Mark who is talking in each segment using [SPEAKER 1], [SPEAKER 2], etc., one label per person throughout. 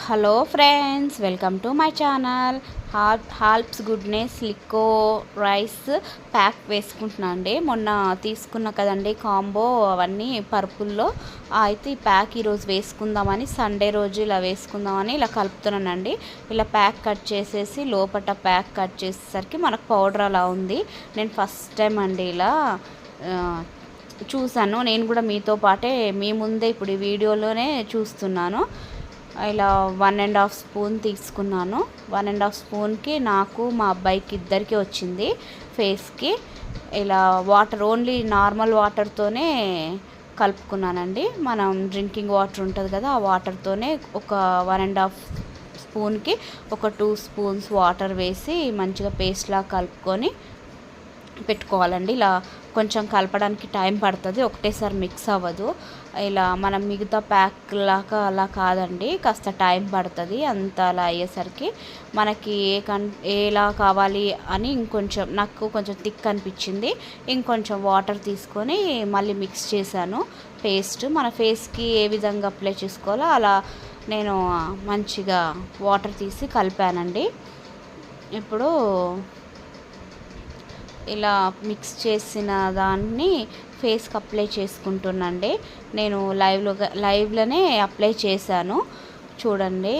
[SPEAKER 1] Hello friends, welcome to my channel. హాల్ప్స్ గుడ్నెస్ లిక్కో రైస్ ప్యాక్ వేసుకుంటున్నా అండి. మొన్న తీసుకున్నా కదండి కాంబో అవన్నీ పర్పుల్లో. అయితే ఈ ప్యాక్ ఈరోజు వేసుకుందామని, సండే రోజు ఇలా వేసుకుందామని ఇలా కలుపుతున్నానండి. ఇలా ప్యాక్ కట్ చేసేసి లోపల ప్యాక్ కట్ చేసేసరికి మనకు పౌడర్ అలా ఉంది. నేను ఫస్ట్ టైం అండి ఇలా చూసాను. నేను కూడా మీతో పాటే మీ ముందే ఇప్పుడు ఈ వీడియోలోనే చూస్తున్నాను. ఇలా 1.5 స్పూన్ తీసుకున్నాను. 1.5 స్పూన్కి నాకు మా అబ్బాయికి ఇద్దరికి వచ్చింది ఫేస్కి. ఇలా వాటర్ ఓన్లీ నార్మల్ వాటర్తోనే కలుపుకున్నానండి. మనం డ్రింకింగ్ వాటర్ ఉంటుంది కదా, ఆ వాటర్తోనే ఒక 1.5 స్పూన్కి ఒక 2 స్పూన్స్ వాటర్ వేసి మంచిగా పేస్ట్లా కలుపుకొని పెట్టుకోవాలండి. ఇలా కొంచెం కలపడానికి టైం పడుతుంది, ఒకటేసారి మిక్స్ అవ్వదు. ఇలా మనం మిగతా ప్యాక్ లాగా అలా కాదండి, కాస్త టైం పడుతుంది. అంత అలా అయ్యేసరికి మనకి ఎలా కావాలి అని నాకు కొంచెం థిక్ అనిపించింది. ఇంకొంచెం వాటర్ తీసుకొని మళ్ళీ మిక్స్ చేశాను పేస్ట్. మన ఫేస్కి ఏ విధంగా అప్లై చేసుకోవాలో అలా నేను మంచిగా వాటర్ తీసి కలిపానండి. ఇప్పుడు ఇలా మిక్స్ చేసిన దాన్ని ఫేస్కి అప్లై చేసుకుంటున్నాండి. నేను లైవ్లోనే అప్లై చేశాను చూడండి.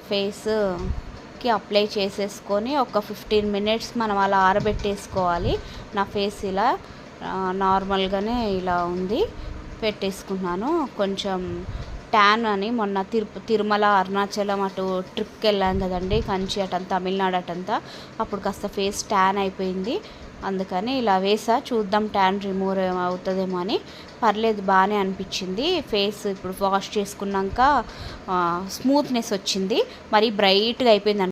[SPEAKER 1] ఫేస్కి అప్లై చేసేసుకొని ఒక 15 మినిట్స్ మనం అలా ఆరబెట్టేసుకోవాలి. నా ఫేస్ ఇలా నార్మల్గానే ఇలా ఉంది, పెట్టేసుకున్నాను. కొంచెం ట్యాన్ అని మొన్న తిరుమల, అరుణాచలం అటు ట్రిప్కి వెళ్ళాం కదండి, కంచి అటంతా, తమిళనాడు అటంతా. అప్పుడు కాస్త ఫేస్ ట్యాన్ అయిపోయింది. అందుకని ఇలా వేసా, చూద్దాం ట్యాన్ రిమూవ్ అవుతుందేమో అని. పర్లేదు, బాగానే అనిపించింది. ఫేస్ ఇప్పుడు వాష్ చేసుకున్నాక స్మూత్నెస్ వచ్చింది, మరి బ్రైట్గా అయిపోయింది.